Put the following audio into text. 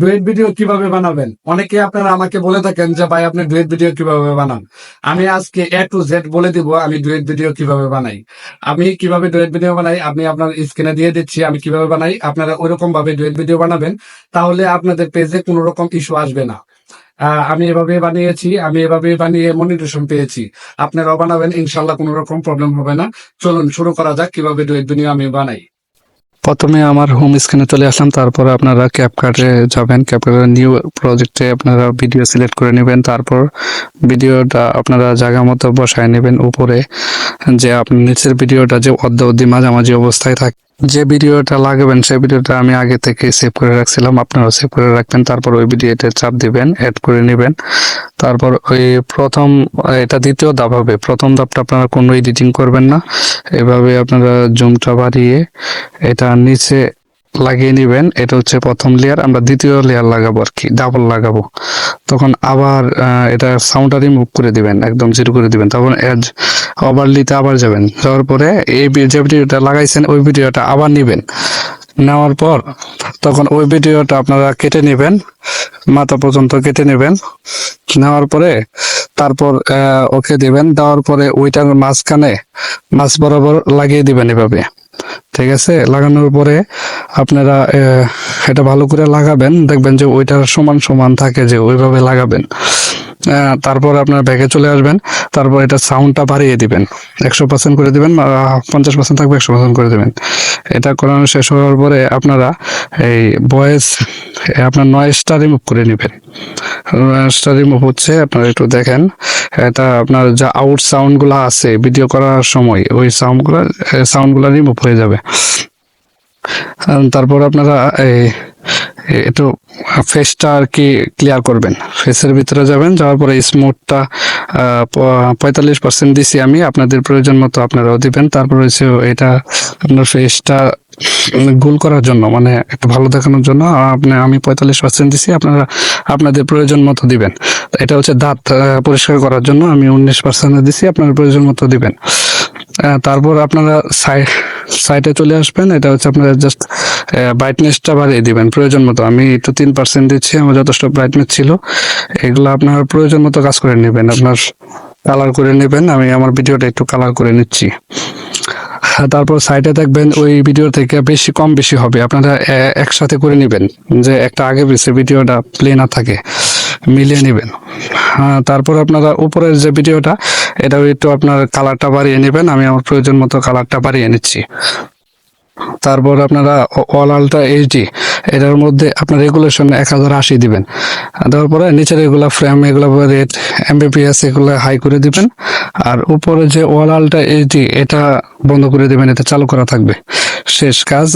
Duet video কিভাবে বানাবেন? অনেকে আপনারা আমাকে বলে থাকেন যে ভাই আপনি ডুয়েট ভিডিও কিভাবে বানান। আমি আজকে এ টু জেড বলে দিব আমি ডুয়েট ভিডিও কিভাবে বানাই। আমি কিভাবে ডুয়েট ভিডিও বানাই আমি আপনার স্ক্রিনে দিয়ে দিচ্ছি আমি কিভাবে বানাই। আপনারা ওইরকম ভাবে ডুয়েট ভিডিও বানাবেন, তাহলে আপনাদের পেজে কোনো রকম ইস্যু আসবে না। আমি এভাবে বানিয়েছি, আমি এভাবে বানিয়ে মনিটেশন পেয়েছি। আপনারাও বানাবেন, ইনশাল্লাহ কোনো রকম প্রবলেম হবে না। চলুন শুরু করা যাক কিভাবে ডুয়েট ভিডিও আমি বানাই। প্রথমে আমার হোম স্ক্রিনে চলে আসলাম, তারপর আপনারা ক্যাপকাটে যাবেন। ক্যাপকাটের নিউ প্রজেক্টে আপনারা ভিডিও সিলেক্ট করে নেবেন। তারপর ভিডিওটা আপনারা জায়গা মতো বসায় নেবেন উপরে, যে আপনার নিচের ভিডিওটা যে অর্ধ মাঝামাঝি অবস্থায় থাকে। যে ভিডিওটা লাগাবেন সেই ভিডিওটা আমি আগে থেকে সেভ করে রাখছিলাম, আপনারা সেভ করে রাখবেন। তারপর ওই ভিডিওতে চাপ দিবেন, অ্যাড করে নেবেন। তারপর ওই এটা দ্বিতীয় ধাপ হবে। প্রথম ধাপটা আপনারা কোনো এডিটিং করবেন না, এভাবে আপনারা জুমটা বাড়িয়ে এটা নিচে লাগিয়ে নেবেন। এটা হচ্ছে প্রথম লেয়ার, আমরা দ্বিতীয় লেয়ার লাগাবো আর কি, ডাবল লাগাবো। তখন আবার এটা সাউন্ডটা রিমুভ করে দিবেন, একদম জিরো করে দিবেন। তখন ওভারলিতে আবার যাবেন, যাওয়ার পরে এই যে ভিডিওটা লাগাইছেন ওই ভিডিওটা আবার নিবেন। নেওয়ার পর তখন ওই ভিডিওটা আপনারা কেটে নেবেন, মাথা পর্যন্ত কেটে নেবেন। নেওয়ার পরে তারপর ওকে দিবেন, দেওয়ার পরে ওইটার মাঝখানে মাছ বরাবর লাগিয়ে দিবেন এভাবে। ঠিক আছে, লাগানোর পরে আপনারা এটা ভালো করে লাগাবেন, দেখবেন যে ওইটার সমান সমান থাকে, যে ওইভাবে লাগাবেন। তারপর আপনার ব্যাগে চলে আসবেন, তারপর এটা সাউন্ডটা বাড়িয়ে দিবেন, 100% করে দিবেন, 50% থাকবে 100% করে দিবেন। এটা করানো শেষ হওয়ার পরে আপনারা এই ভয়েস আপনার নয়েজটা রিমুভ করে নেবেন। নয়েজটা রিমুভ হচ্ছে, আপনারা একটু দেখেন। এটা আপনার যা আউট সাউন্ডগুলো আছে ভিডিও করার সময় ওই সাউন্ডগুলো রিমুভ হয়ে যাবে। তারপর আপনারা একটু ফেসটা আর কি ক্লিয়ার করবেন, ফেসের ভিতরে যাবেন, যাওয়ার পরে স্মুথটা 45% দিছি আমি, আপনাদের প্রয়োজন মতো আপনারাও দিবেন। তারপর হচ্ছে এটা আপনার ফেসটা গোল করার জন্য, মানে একটু ভালো দেখানোর জন্য আমি 45% দিছি, আপনারা আপনাদের প্রয়োজন মতো দিবেন। এটা হচ্ছে দাঁত পরিষ্কার করার জন্য আমি 19% দিছি, আপনার প্রয়োজন মতো দিবেন। তারপর আপনারা সাইডে চলে আসবেন, এটা হচ্ছে আপনারা জাস্ট ব্রাইটনেসটা বাড়িয়ে দিবেন প্রয়োজন মতো। আমি একটু 3% দিচ্ছি, আমার যথেষ্ট ব্রাইটনেস ছিল। এগুলো আপনার প্রয়োজন মতো কাজ করে নেবেন, আপনার কালার করে নেবেন। আমি আমার ভিডিওটা একটু কালার করে নিচ্ছি। তারপর সাইডে দেখবেন ওই ভিডিও থেকে কম বেশি হবে, আপনারা একসাথে করে নেবেন, যে একটা আগে পিছে ভিডিওটা প্লে না থাকে, মিলিয়ে নেবেন। তারপর আপনারা উপরের যে ভিডিওটা এটাও একটু আপনার কালারটা বাড়িয়ে নেবেন, আমি আমার প্রয়োজন মতো কালারটা বাড়িয়ে নিচ্ছি। তারপর আপনারা অল আলট্রা এইচডি এটার মধ্যে আপনার রেগুলেশন 1080 দিবেন। দেওয়ার পরে নিচের এগুলা ফ্রেম, এগুলো রেট এমবিপিএস এগুলো হাই করে দিবেন। আর উপরে যে অল আলট্রা এইচডি এটা বন্ধ করে দিবেন, এটা চালু করা থাকবে। শেষ কাজ।